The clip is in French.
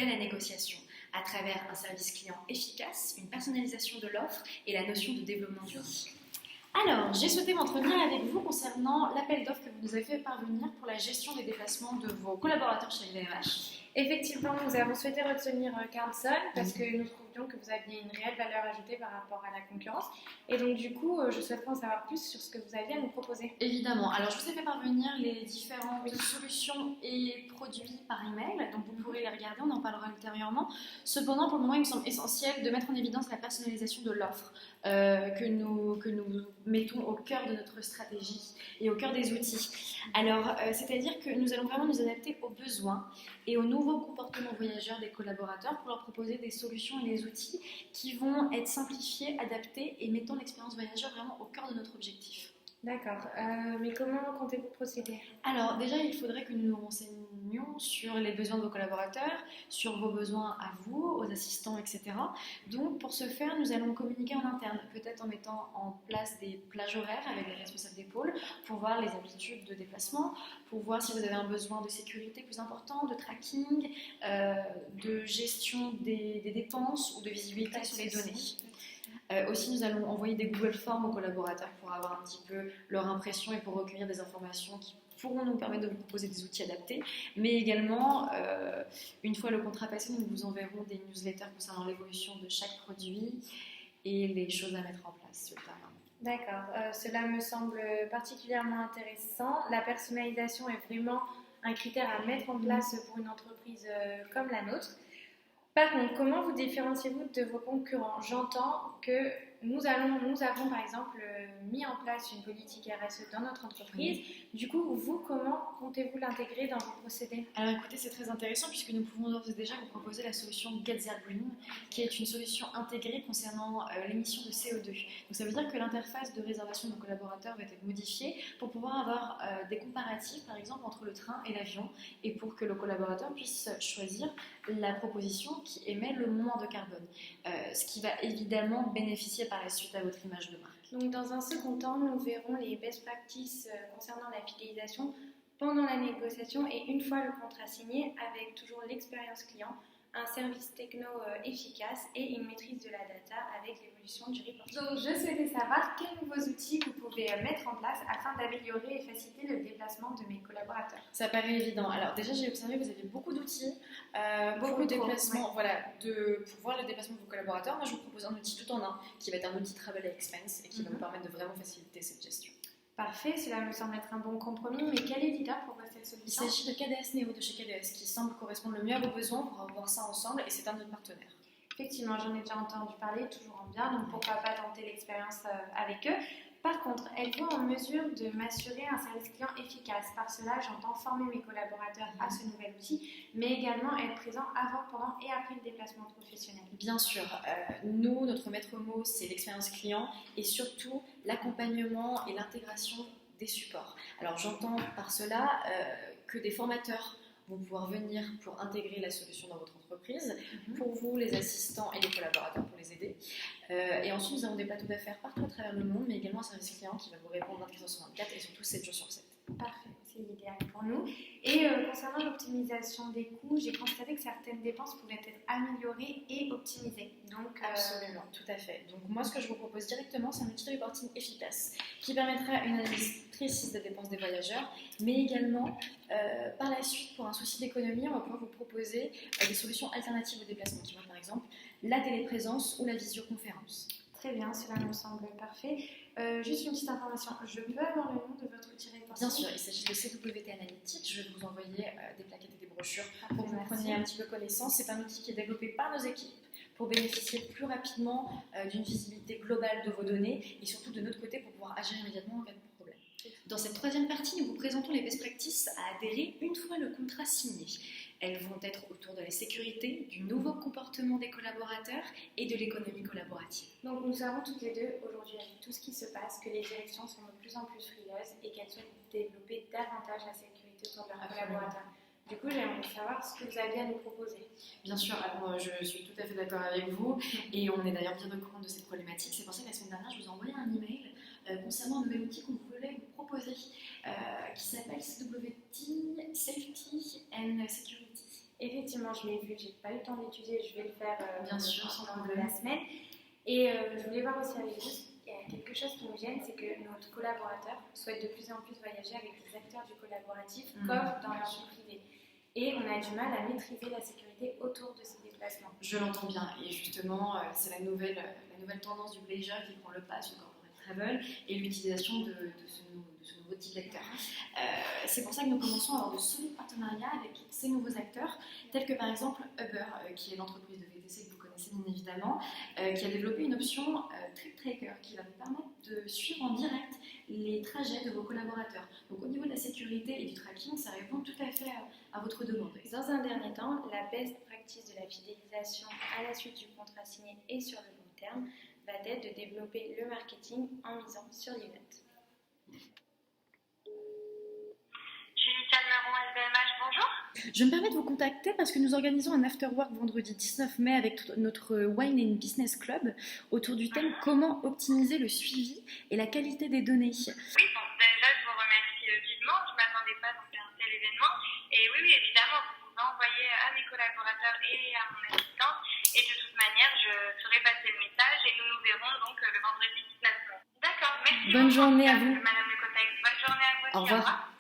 à la négociation à travers un service client efficace, une personnalisation de l'offre et la notion de développement durable. Alors, j'ai souhaité m'entretenir avec vous concernant l'appel d'offres que vous nous avez fait parvenir pour la gestion des déplacements de vos collaborateurs chez LVMH. Effectivement, nous avons souhaité retenir Carlson parce que nous trouvions que vous aviez une réelle valeur ajoutée par rapport à la concurrence. Et donc, du coup, je souhaiterais en savoir plus sur ce que vous aviez à nous proposer. Évidemment. Alors, je vous ai fait parvenir les différentes solutions et produits par email. Donc, vous pourrez les regarder, on en parlera ultérieurement. Cependant, pour le moment, il me semble essentiel de mettre en évidence la personnalisation de l'offre que nous mettons au cœur de notre stratégie et au cœur des outils. Alors, c'est-à-dire que nous allons vraiment nous adapter aux besoins et aux nouveaux comportements voyageurs des collaborateurs pour leur proposer des solutions et des outils qui vont être simplifiés, adaptés et mettant l'expérience voyageur vraiment au cœur de notre objectif. D'accord, mais comment comptez-vous procéder? Alors déjà, il faudrait que nous nous renseignions sur les besoins de vos collaborateurs, sur vos besoins à vous, aux assistants, etc. Donc pour ce faire, nous allons communiquer en interne, peut-être en mettant en place des plages horaires avec les responsables des pôles pour voir les habitudes de déplacement, pour voir si vous avez un besoin de sécurité plus important, de tracking, de gestion des dépenses ou de visibilité sur les données. Aussi, nous allons envoyer des Google Forms aux collaborateurs pour avoir un petit peu leur impression et pour recueillir des informations qui pourront nous permettre de vous proposer des outils adaptés. Mais également, une fois le contrat passé, nous vous enverrons des newsletters concernant l'évolution de chaque produit et les choses à mettre en place ultérieurement. D'accord, cela me semble particulièrement intéressant. La personnalisation est vraiment un critère à mettre en place pour une entreprise comme la nôtre. Par contre, comment vous différenciez-vous de vos concurrents? J'entends que nous avons par exemple mis en place une politique RSE dans notre entreprise. Du coup, vous, comment comptez-vous l'intégrer dans vos procédés? Alors écoutez, c'est très intéressant puisque nous pouvons d'ores et déjà vous proposer la solution Get There Green, qui est une solution intégrée concernant l'émission de CO2. Donc ça veut dire que l'interface de réservation de nos collaborateurs va être modifiée pour pouvoir avoir des comparatifs, par exemple, entre le train et l'avion, et pour que le collaborateur puisse choisir la proposition qui émet le moins de carbone, ce qui va évidemment bénéficier par la suite à votre image de marque. Donc dans un second temps, nous verrons les best practices concernant la fidélisation pendant la négociation et une fois le contrat signé, avec toujours l'expérience client, un service techno efficace et une maîtrise de la data avec l'évolution du reporting. Donc je souhaitais savoir quels nouveaux outils vous pouvez mettre en place afin d'améliorer et faciliter le déplacement de mes collaborateurs. Ça paraît évident. Alors déjà, j'ai observé que vous aviez beaucoup d'outils, beaucoup de déplacements, voilà, pour voir le déplacement de vos collaborateurs. Moi, je vous propose un outil tout en un qui va être un outil Travel Expense et qui va nous permettre de vraiment faciliter cette gestion. Parfait, cela me semble être un bon compromis, mais quel éditeur propose cette solution? Il s'agit de KDS Neo de chez KDS qui semble correspondre le mieux à vos besoins pour avoir ça ensemble et c'est un de nos partenaires. Effectivement, j'en ai déjà entendu parler, toujours en bien, donc pourquoi pas tenter l'expérience avec eux. Par contre, êtes-vous en mesure de m'assurer un service client efficace? Par cela, j'entends former mes collaborateurs à ce nouvel outil, mais également être présent avant, pendant et après le déplacement professionnel. Bien sûr, nous, notre maître mot, c'est l'expérience client et surtout l'accompagnement et l'intégration des supports. Alors j'entends par cela que des formateurs vont pouvoir venir pour intégrer la solution dans votre entreprise, pour vous, les assistants et les collaborateurs pour les aider. Et ensuite, nous avons des plateaux d'affaires partout à travers le monde, mais également un service client qui va vous répondre 24 sur 24 et surtout 7 jours sur 7. Parfait, c'est l'idéal pour nous. Et concernant l'optimisation des coûts, j'ai constaté que certaines dépenses pouvaient être améliorées et optimisées. Donc, absolument, tout à fait. Donc moi, ce que je vous propose directement, c'est un outil de reporting efficace qui permettra une analyse précise des dépenses des voyageurs, mais également, par la suite, pour un souci d'économie, on va pouvoir vous proposer des solutions alternatives au déplacement, qui vont par exemple la téléprésence ou la visioconférence. Très bien, cela me semble parfait. Juste une petite information, je peux avoir le nom de votre outil reporting? Bien sûr, il s'agit de CWT Analytics. Je vais vous envoyer des plaquettes et des brochures pour que vous preniez un petit peu connaissance. C'est un outil qui est développé par nos équipes pour bénéficier plus rapidement d'une visibilité globale de vos données et surtout de notre côté pour pouvoir agir immédiatement en cas de problème. Dans cette troisième partie, nous vous présentons les best practices à adhérer une fois le contrat signé. Elles vont être autour de la sécurité, du nouveau comportement des collaborateurs et de l'économie collaborative. Donc nous savons toutes les deux aujourd'hui avec tout ce qui se passe que les directions sont de plus en plus frileuses et qu'elles souhaitent développer davantage la sécurité autour de leurs collaborateurs. Du coup, j'aimerais savoir ce que vous aviez à nous proposer. Bien sûr, alors, je suis tout à fait d'accord avec vous et on est d'ailleurs bien au courant de cette problématique. C'est pour ça que la semaine dernière, je vous ai envoyé un email concernant un nouvel outil qu'on voulait vous proposer qui s'appelle CWT Safety and Security. effectivement, je l'ai vu, j'ai pas eu le temps d'étudier, je vais le faire Bien sûr, sans pendant problème. la semaine. Et je voulais voir aussi avec vous, il y a quelque chose qui nous gêne, c'est que nos collaborateurs souhaitent de plus en plus voyager avec des acteurs du collaboratif, comme dans leur vie privée. Et on a du mal à maîtriser la sécurité autour de ces déplacements. Je l'entends bien, et justement, c'est la nouvelle tendance du pleasure qui prend le pas sur le corporate travel et l'utilisation de ce nouveau type d'acteur. C'est pour ça que nous commençons à avoir de solides partenariats avec ces nouveaux acteurs, tels que par exemple Uber, qui est l'entreprise de VTC que vous connaissez bien évidemment, qui a développé une option Trip Tracker qui va vous permettre de suivre en direct les trajets de vos collaborateurs. Donc au niveau de la sécurité et du tracking, ça répond tout à fait à votre demande. Dans un dernier temps, la best practice de la fidélisation à la suite du contrat signé et sur le long terme va être de développer le marketing en misant sur l'event. Julie Calmeron, SBMH, bonjour. Je me permets de vous contacter parce que nous organisons un afterwork vendredi 19 mai avec notre Wine and Business Club autour du thème comment optimiser le suivi et la qualité des données. Oui, bon, déjà, je vous remercie vivement. Je ne m'attendais pas donc, à un tel événement. Et oui, évidemment, vous pouvez envoyer à mes collaborateurs et à mon assistante. Et de toute manière, je ferai passer le message et nous nous verrons donc le vendredi 19 mai. D'accord, merci Bonne beaucoup, journée à vous. Madame Le Cotex. Bonne journée à vous aussi. Au revoir.